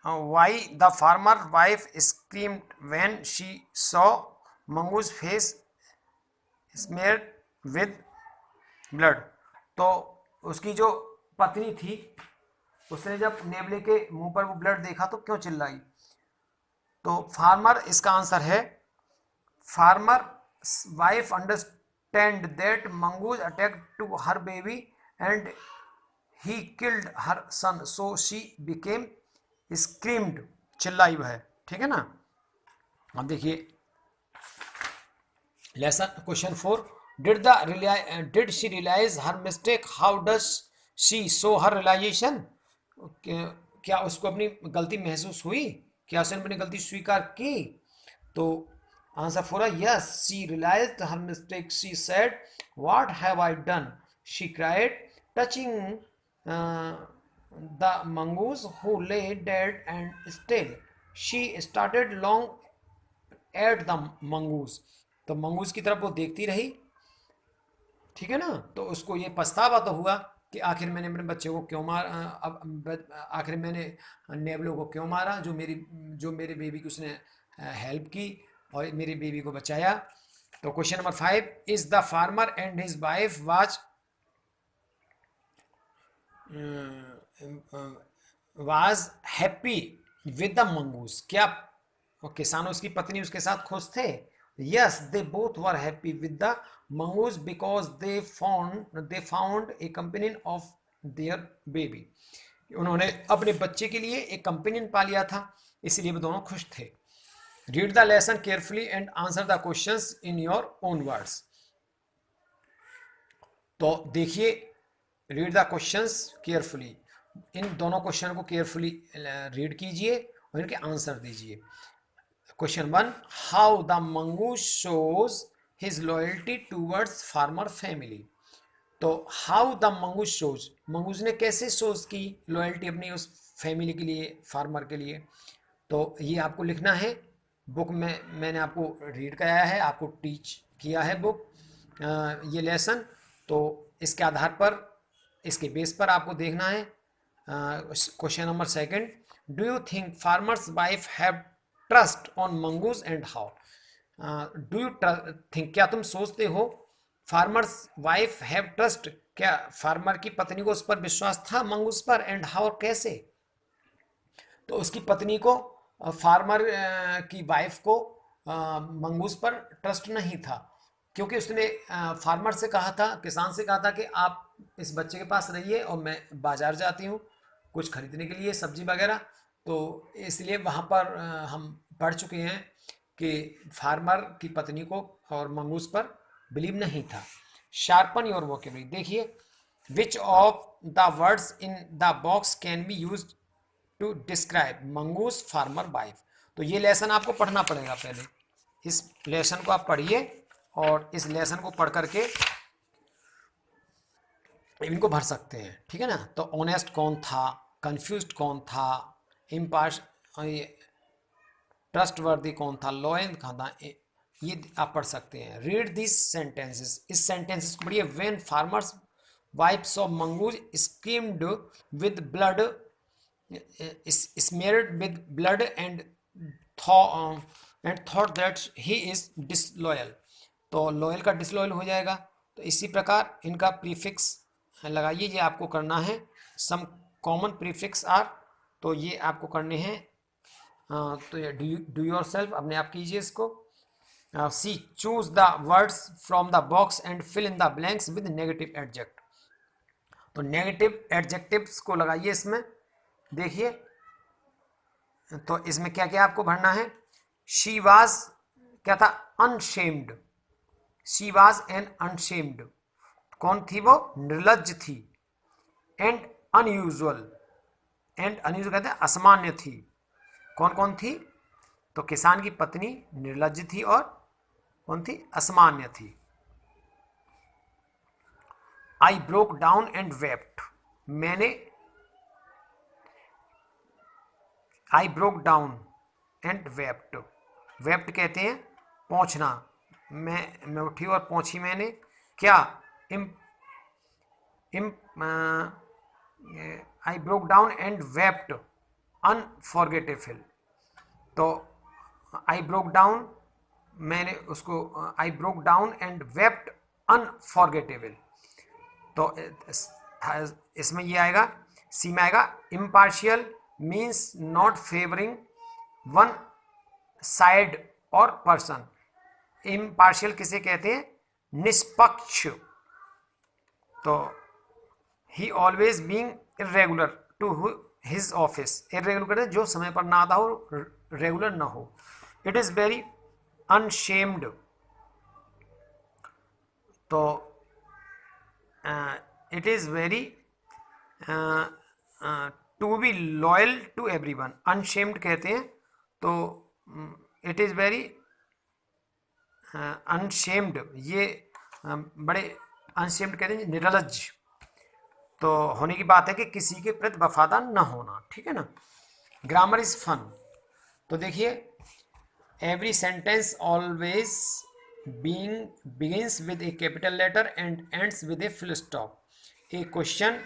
why the farmer wife screamed when she saw Mangu's face smeared with blood. तो उसकी जो पत्नी थी उसने जब नेवले के मुंह पर वो ब्लड देखा तो क्यों चिल्लाई? तो फार्मर इसका आंसर है, farmer wife understand that mongoose attack to her baby and he killed her son so she became screamed, चिल्लाई वह। ठीक है ना। अब देखिए lesson question 4, did she realise her mistake, how does she show her realisation? क्या उसको अपनी गलती महसूस हुई? क्या उसने अपनी गलती स्वीकार की? तो आंसर फोर है yes, she realized her mistake, she said what have I done, she cried touching the mongoose who lay dead and still she started long at the mongoose. तो मंगूज की तरफ वो देखती रही। ठीक है ना। तो उसको ये पछतावा तो हुआ कि आखिर मैंने अपने बच्चे को क्यों मारा, आखिर मैंने नेवलो को क्यों मारा, जो मेरे बेबी की उसने हेल्प की और मेरी बेबी को बचाया। तो question number 5, is the farmer and his wife was happy with the mongoose? क्या किसानों उसकी पत्नी उसके साथ खुश थे? Yes, they both were happy with the mongoose because they found a companion of their baby. उन्होंने अपने बच्चे के लिए एक कंपेनियन पा लिया था, इसलिए वो दोनों खुश थे। Read the lesson carefully and answer the questions in your own words. तो देखिए, रीड द क्वेश्चंस केयरफुली, इन दोनों क्वेश्चन को केयरफुली रीड कीजिए और इनके आंसर दीजिए। Question 1, how the mongoose shows his loyalty towards farmer family. तो how the mongoose shows, mongoose ने कैसे शोज की लॉयल्टी अपनी उस फैमिली के लिए, फार्मर के लिए? तो ये आपको लिखना है। बुक में मैंने आपको रीड कराया है, आपको टीच किया है बुक, ये लेसन। तो इसके आधार पर, इसके बेस पर आपको देखना है। Question number 2, do you think farmer's wife have trust on mongoose and how? Do you think, क्या तुम सोचते हो फार्मर्स वाइफ हैव ट्रस्ट, क्या फार्मर की पत्नी को उस पर विश्वास था मंगूज पर, एंड हाउ, कैसे? तो उसकी पत्नी को, फार्मर की वाइफ को मंगूस पर ट्रस्ट नहीं था, क्योंकि उसने फार्मर से कहा था, किसान से कहा था कि आप इस बच्चे के पास रहिए और मैं बाजार जाती हूँ कुछ खरीदने के लिए, सब्जी वगैरह। तो इसलिए वहाँ पर हम पढ़ चुके हैं कि फार्मर की पत्नी को और मंगूस पर बिलीव नहीं था। Sharpen your vocabulary. देखिए, which of the words in the box can be use to describe mongoose farmer wife? तो ये लेसन आपको पढ़ना पड़ेगा पहले। इस लेसन को आप पढ़िए और इस लेसन को पढ़ करके इनको भर सकते हैं। ठीक है ना। तो ऑनेस्ट कौन था, कंफ्यूज्ड कौन था, इम्पार्श ट्रस्टवर्दी कौन था, लॉयल कौन था, ये आप पढ़ सकते हैं। रीड दिस सेंटेंसेस, इस सेंटेंसेस को पढ़िए। When farmer's wife's of mongoose skimmed with blood, smeared with blood and thought that he is disloyal, तो लॉयल का डिसलॉयल हो जाएगा। तो इसी प्रकार इनका प्रीफिक्स लगाइए, ये आपको करना है। सम कॉमन प्रीफिक्स आर, तो ये आपको करने हैं। तो ये डू योर सेल्फ, अपने आप कीजिए इसको। See, choose the words from the box and fill in the blanks with negative adject. तो नेगेटिव एडजेक्टिव्स को लगाइए इसमें। देखिए, तो इसमें क्या क्या आपको भरना है। शी वाज, क्या था, अनशेम्ड, शी वाज एन अनशेम्ड, कौन थी वो, निर्लज थी। एंड अनयूजुअल, एंड अनयूजुअल कहते हैं असामान्य थी। कौन कौन थी? तो किसान की पत्नी निर्लज थी और कौन थी, असामान्य थी। I broke down and wept, मैंने, I broke down and wept, wept कहते हैं पहुँचना, मैं उठी और पहुँची मैंने। क्या, um um I broke down and wept unforgettable. तो आई ब्रोक डाउन, मैंने उसको I broke down and wept unforgettable. तो इसमें ये आएगा, सी में आएगा impartial means not favouring one side और पर्सन। इम्पार्शियल किसे कहते हैं? निष्पक्ष। तो he always being irregular to his office. Irregular जो समय पर ना आता हो, रेगुलर ना हो। It is very unshamed. तो it is very to be loyal to everyone. Unshamed कहते हैं। तो इट इज वेरी अनशेम्ड, ये बड़े अनशेम्ड कहते हैं निर्लज तो होने की बात है कि किसी के प्रति वफादार न होना, ठीक है ना। Grammar is fun. तो देखिए, every sentence always being begins with a capital letter and ends with a full stop. A question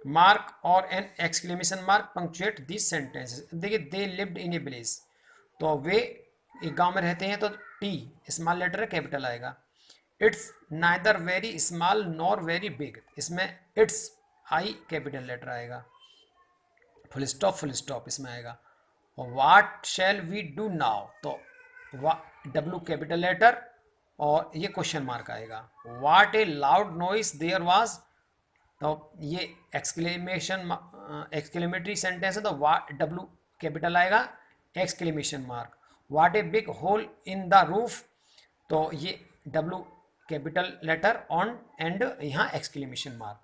mark और an exclamation mark punctuate this sentences. देखिए, they lived in A village, तो वे एक गांव में रहते हैं, तो टी स्मॉल लेटर है, कैपिटल आएगा। It's neither very small nor very big, इसमें इट्स आई कैपिटल लेटर आएगा। फुल स्टॉप इसमें आएगा। और what shall we do now, तो डब्ल्यू कैपिटल लेटर और ये क्वेश्चन मार्क आएगा। What a loud noise there was, तो ये एक्सक्लेमेटरी सेंटेंस है, तो डब्ल्यू कैपिटल आएगा, exclamation mark. What a big hole in the roof, तो ये W capital letter on and यहाँ एक्सक्लेमेशन मार्क।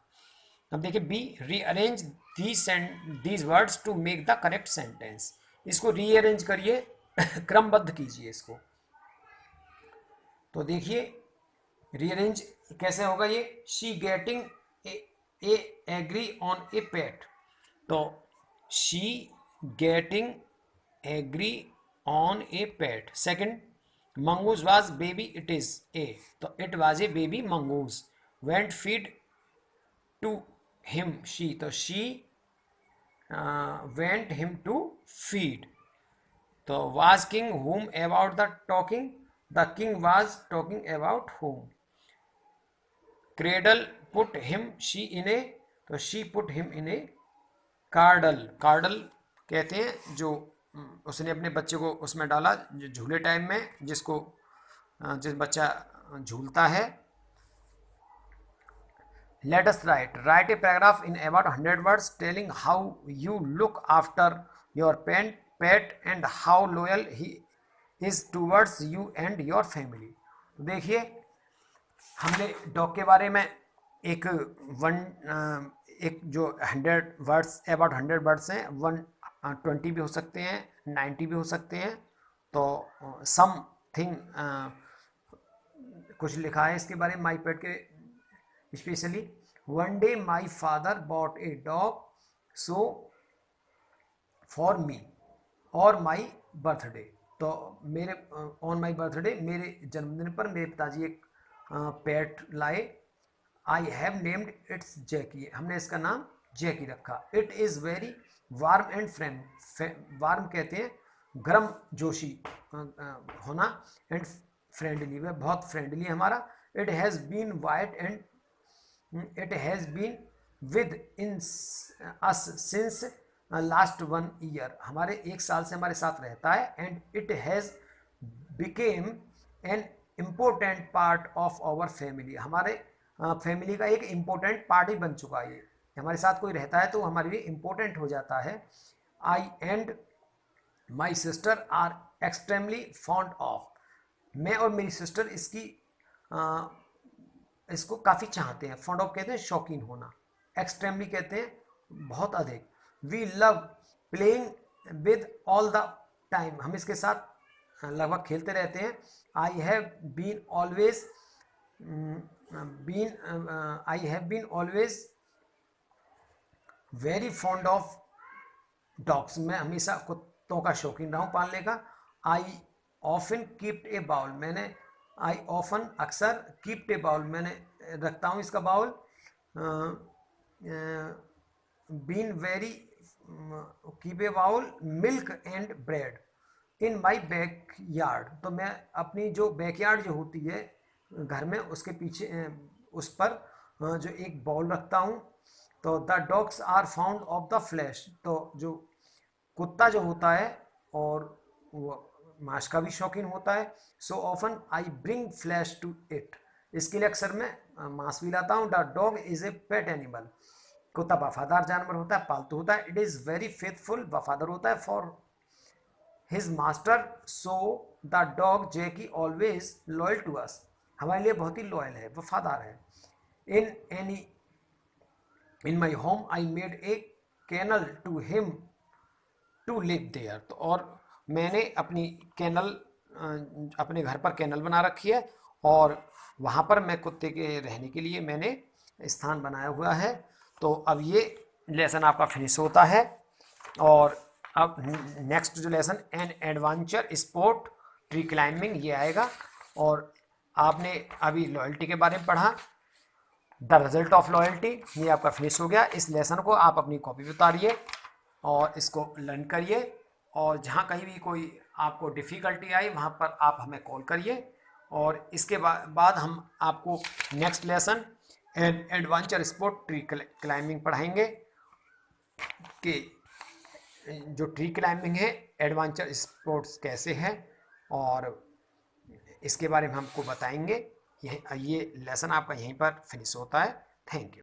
अब देखिए B, rearrange these words to make the correct sentence. इसको रीअरेंज करिए, क्रमबद्ध कीजिए इसको। तो देखिए रीअरेंज कैसे होगा ये। She getting a angry on a pet, तो she getting angry on a pet. Second, mongoose was baby, it is a, तो it was a baby mongoose. Went feed to him, she, तो she went him to feed. तो was king whom about the talking, the king was talking about whom। Cradle put him she in a, तो she put him in a cradle. Cradle कहते हैं जो उसने अपने बच्चे को उसमें डाला, झूले टाइम में, जिसको जिस बच्चा झूलता है। Let us write a paragraph in about 100 words telling how you look after your pet and how loyal he is towards you and your family। देखिए, हमने डॉग के बारे में एक जो 100 वर्ड्स, अबाउट 100 वर्ड्स हैं, 120 भी हो सकते हैं, 90 भी हो सकते हैं। तो समथिंग कुछ लिखा है इसके बारे में माई पेट के specially. One day my father bot a dog so for me और माई बर्थडे, तो मेरे ऑन माई बर्थडे, मेरे जन्मदिन पर मेरे पिताजी एक पेट लाए। आई हैव नेम्ड इट्स जैकी, हमने इसका नाम जैकी रखा। It is very warm and warm कहते हैं गर्म जोशी होना, एंड फ्रेंडली, वह बहुत फ्रेंडली है हमारा। It has been white and it has been with in us since last 1 year, हमारे 1 साल से हमारे साथ रहता है। and it has became an important part of our family, हमारे फैमिली का एक इम्पोर्टेंट पार्ट ही बन चुका है। ये हमारे साथ कोई रहता है तो हमारे लिए इम्पोर्टेंट हो जाता है। I and my sister are extremely fond of, मैं और मेरी सिस्टर इसको काफ़ी चाहते हैं। फॉन्ड ऑफ कहते हैं शौकीन होना, एक्सट्रीमली कहते हैं बहुत अधिक। We love playing with all the time, हम इसके साथ लगभग खेलते रहते हैं। I have been always very fond of dogs, मैं हमेशा कुत्तों का शौकीन रहा हूँ पालने का। I often keeped a bowl, मैंने आई ऑफन अक्सर, कीप्ड ए बाउल मैंने रखता हूँ इसका bowl. Been very keep a bowl milk and bread in my backyard. तो मैं अपनी जो बैक यार्ड जो होती है घर में, उसके पीछे उस पर जो एक बाउल रखता हूँ। तो the dogs are fond of the flesh. तो जो कुत्ता जो होता है और वो मांस का भी शौकीन होता है। So often I bring flesh to it. इसके लिए अक्सर मैं मांस भी लाता हूँ। The dog is a pet animal. कुत्ता वफादार जानवर होता है, पालतू होता है। इट इज़ वेरी फेथफुल, वफादार होता है for his master. So the dog Jacky always loyal to us. हमारे लिए बहुत ही लॉयल है, वफादार है। In my home I made a kennel to him to live there. तो और मैंने अपनी कैनल अपने घर पर कैनल बना रखी है और वहाँ पर मैं कुत्ते के रहने के लिए मैंने स्थान बनाया हुआ है। तो अब ये लेसन आपका फिनिश होता है। और अब नेक्स्ट जो lesson an adventure sport tree climbing ये आएगा। और आपने अभी लॉयल्टी के बारे में पढ़ा, द रिजल्ट ऑफ लॉयल्टी, ये आपका फिनिश हो गया। इस लेसन को आप अपनी कॉपी पे उतारिए और इसको लर्न करिए। और जहाँ कहीं भी कोई आपको डिफ़िकल्टी आई वहाँ पर आप हमें कॉल करिए। और इसके बाद हम आपको next lesson adventure sport tree climbing पढ़ाएंगे कि जो ट्री क्लाइंबिंग है एडवेंचर स्पोर्ट्स कैसे है, और इसके बारे में हमको बताएंगे। ये लेसन आपका यहीं पर फिनिश होता है। Thank you.